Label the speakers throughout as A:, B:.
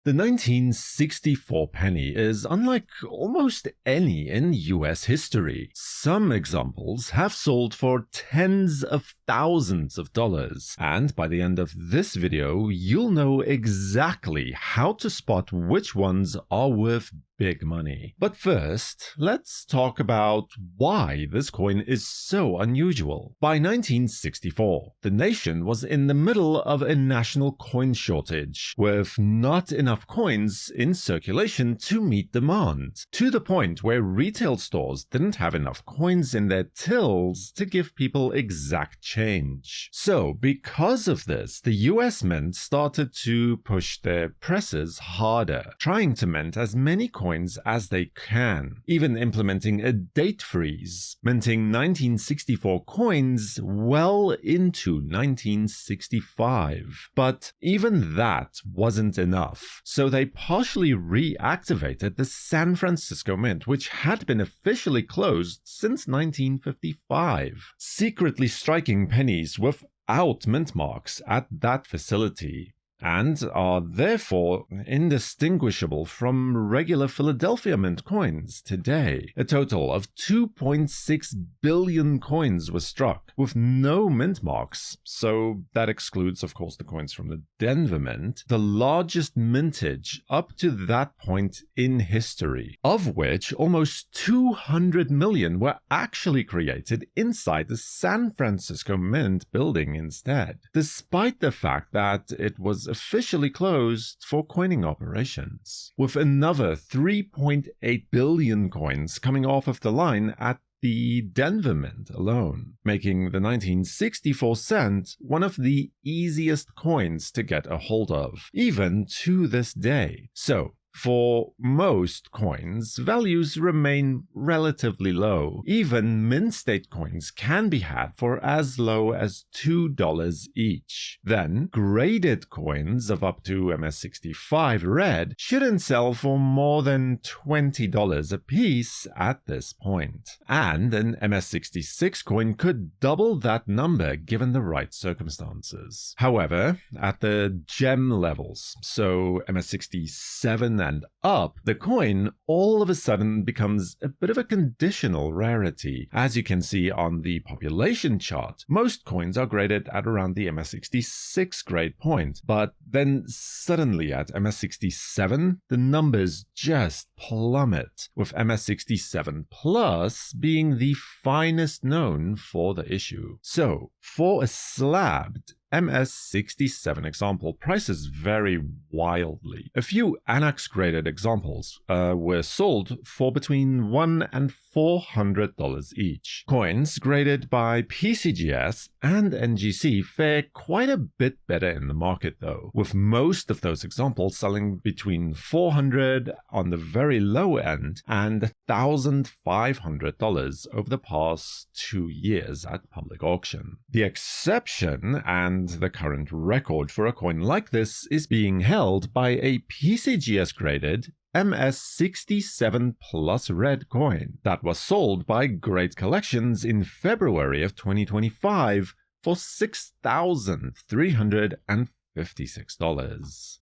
A: The 1964 penny is unlike almost any in US history. Some examples have sold for tens of thousands of dollars, and by the end of this video, you'll know exactly how to spot which ones are worth big money. But first, let's talk about why this coin is so unusual. By 1964, the nation was in the middle of a national coin shortage, with not enough coins in circulation to meet demand, to the point where retail stores didn't have enough coins in their tills to give people exact change. So, because of this, the US Mint started to push their presses harder, trying to mint as many coins as they can, even implementing a date freeze, minting 1964 coins well into 1965. But even that wasn't enough, so they partially reactivated the San Francisco Mint, which had been officially closed since 1955, secretly striking pennies without mint marks at that facility, and are therefore indistinguishable from regular Philadelphia Mint coins today. A total of 2.6 billion coins were struck, with no mint marks, so that excludes, of course, the coins from the Denver Mint, the largest mintage up to that point in history, of which almost 200 million were actually created inside the San Francisco Mint building instead, despite the fact that it was officially closed for coining operations, with another 3.8 billion coins coming off of the line at the Denver Mint alone, making the 1964 cent one of the easiest coins to get a hold of, even to this day. So, for most coins, values remain relatively low. Even mint state coins can be had for as low as $2 each. Then, graded coins of up to MS65 red shouldn't sell for more than $20 a piece at this point. And an MS66 coin could double that number given the right circumstances. However, at the gem levels, so MS67 and up, the coin all of a sudden becomes a bit of a conditional rarity. As you can see on the population chart, most coins are graded at around the MS66 grade point, but then suddenly at MS67, the numbers just plummet, with MS67 Plus being the finest known for the issue. So, for a slabbed MS67 example, prices vary wildly. A few Anax-graded examples were sold for between $100 and $400 each. Coins graded by PCGS and NGC fare quite a bit better in the market though, with most of those examples selling between $400 on the very low end and $1,500 over the past 2 years at public auction. The exception and the current record for a coin like this is being held by a PCGS graded MS67 Plus red coin that was sold by Great Collections in February of 2025 for $6,356.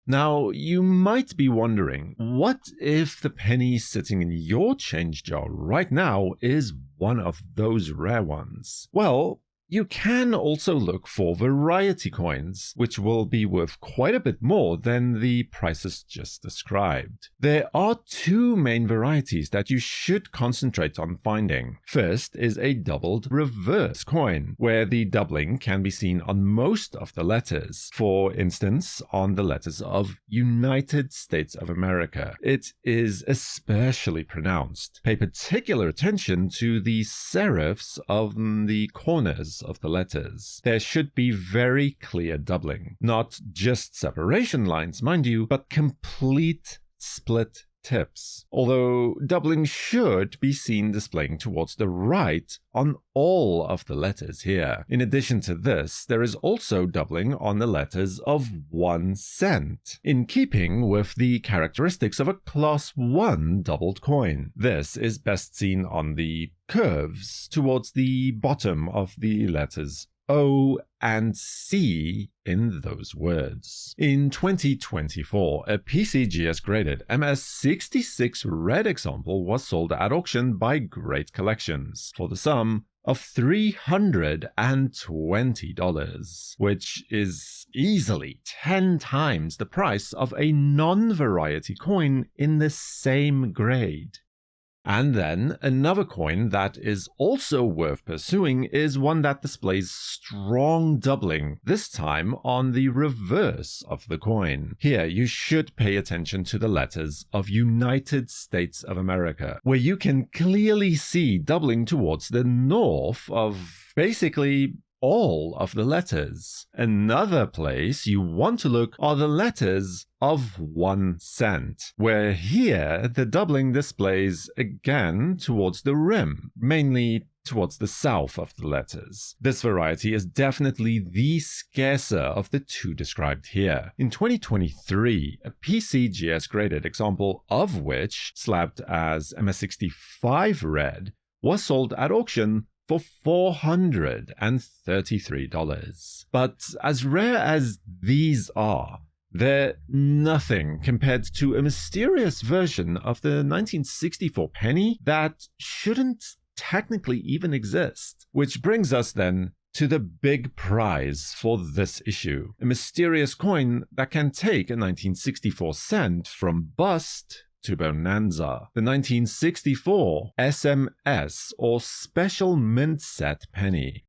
A: Now, you might be wondering, what if the penny sitting in your change jar right now is one of those rare ones? Well, you can also look for variety coins, which will be worth quite a bit more than the prices just described. There are two main varieties that you should concentrate on finding. First is a doubled reverse coin, where the doubling can be seen on most of the letters. For instance, on the letters of United States of America. It is especially pronounced. Pay particular attention to the serifs on the corners of the letters. There should be very clear doubling. Not just separation lines, mind you, but complete split tips. Although doubling should be seen displaying towards the right on all of the letters here. In addition to this, there is also doubling on the letters of 1 cent, in keeping with the characteristics of a Class 1 doubled coin. This is best seen on the curves towards the bottom of the letters O and C in those words. In 2024, a PCGS-graded MS66 red example was sold at auction by Great Collections for the sum of $320, which is easily 10 times the price of a non-variety coin in the same grade. And then another coin that is also worth pursuing is one that displays strong doubling, this time on the reverse of the coin. Here you should pay attention to the letters of United States of America, where you can clearly see doubling towards the north of basically all of the letters. Another place you want to look are the letters of 1 cent, where here the doubling displays again towards the rim, mainly towards the south of the letters. This variety is definitely the scarcer of the two described here. In 2023, a PCGS graded example of which, slabbed as MS65 red, was sold at auction for $433. But as rare as these are, they're nothing compared to a mysterious version of the 1964 penny that shouldn't technically even exist. Which brings us then to the big prize for this issue, a mysterious coin that can take a 1964 cent from bust to bonanza, the 1964 SMS or Special Mint Set penny.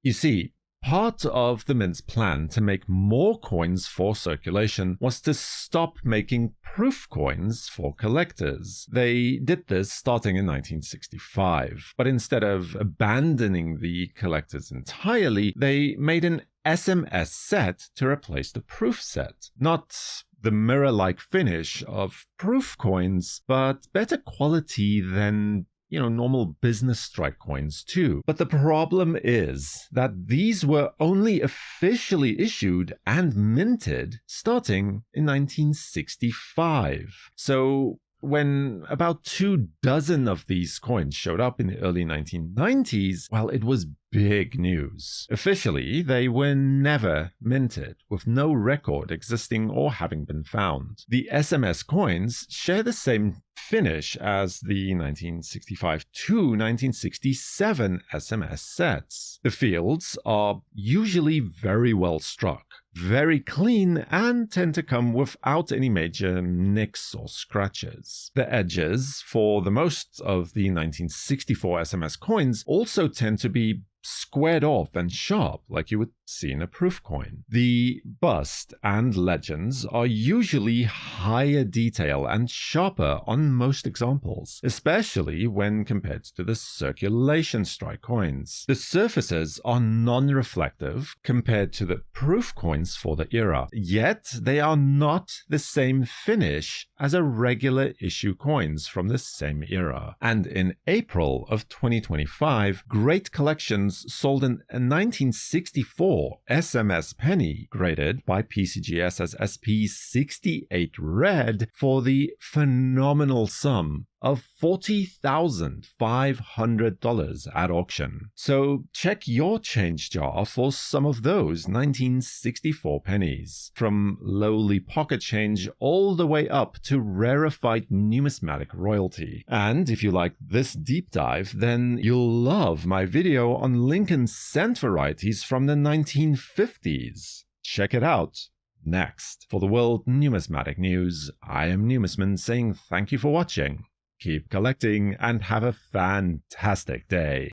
A: You see, part of the Mint's plan to make more coins for circulation was to stop making proof coins for collectors. They did this starting in 1965, but instead of abandoning the collectors entirely, they made an SMS set to replace the proof set. Not the mirror-like finish of proof coins, but better quality than normal business strike coins too. But the problem is that these were only officially issued and minted starting in 1965. So when about 24 of these coins showed up in the early 1990s, well, it was big news. Officially, they were never minted, with no record existing or having been found. The SMS coins share the same finish as the 1965 to 1967 SMS sets. The fields are usually very well struck, very clean, and tend to come without any major nicks or scratches. The edges for the most of the 1964 SMS coins also tend to be squared off and sharp like you would see in a proof coin. The bust and legends are usually higher detail and sharper on most examples, especially when compared to the circulation strike coins. The surfaces are non-reflective compared to the proof coins for the era, yet they are not the same finish as a regular issue coins from the same era. And in April of 2025, Great Collections sold a 1964 SMS penny graded by PCGS as SP68 red for the phenomenal sum of $40,500 at auction. So check your change jar for some of those 1964 pennies, from lowly pocket change all the way up to rarefied numismatic royalty. And if you like this deep dive, then you'll love my video on Lincoln cent varieties from the 1950s. Check it out next. For the World Numismatic News, I am Numisman saying thank you for watching. Keep collecting and have a fantastic day.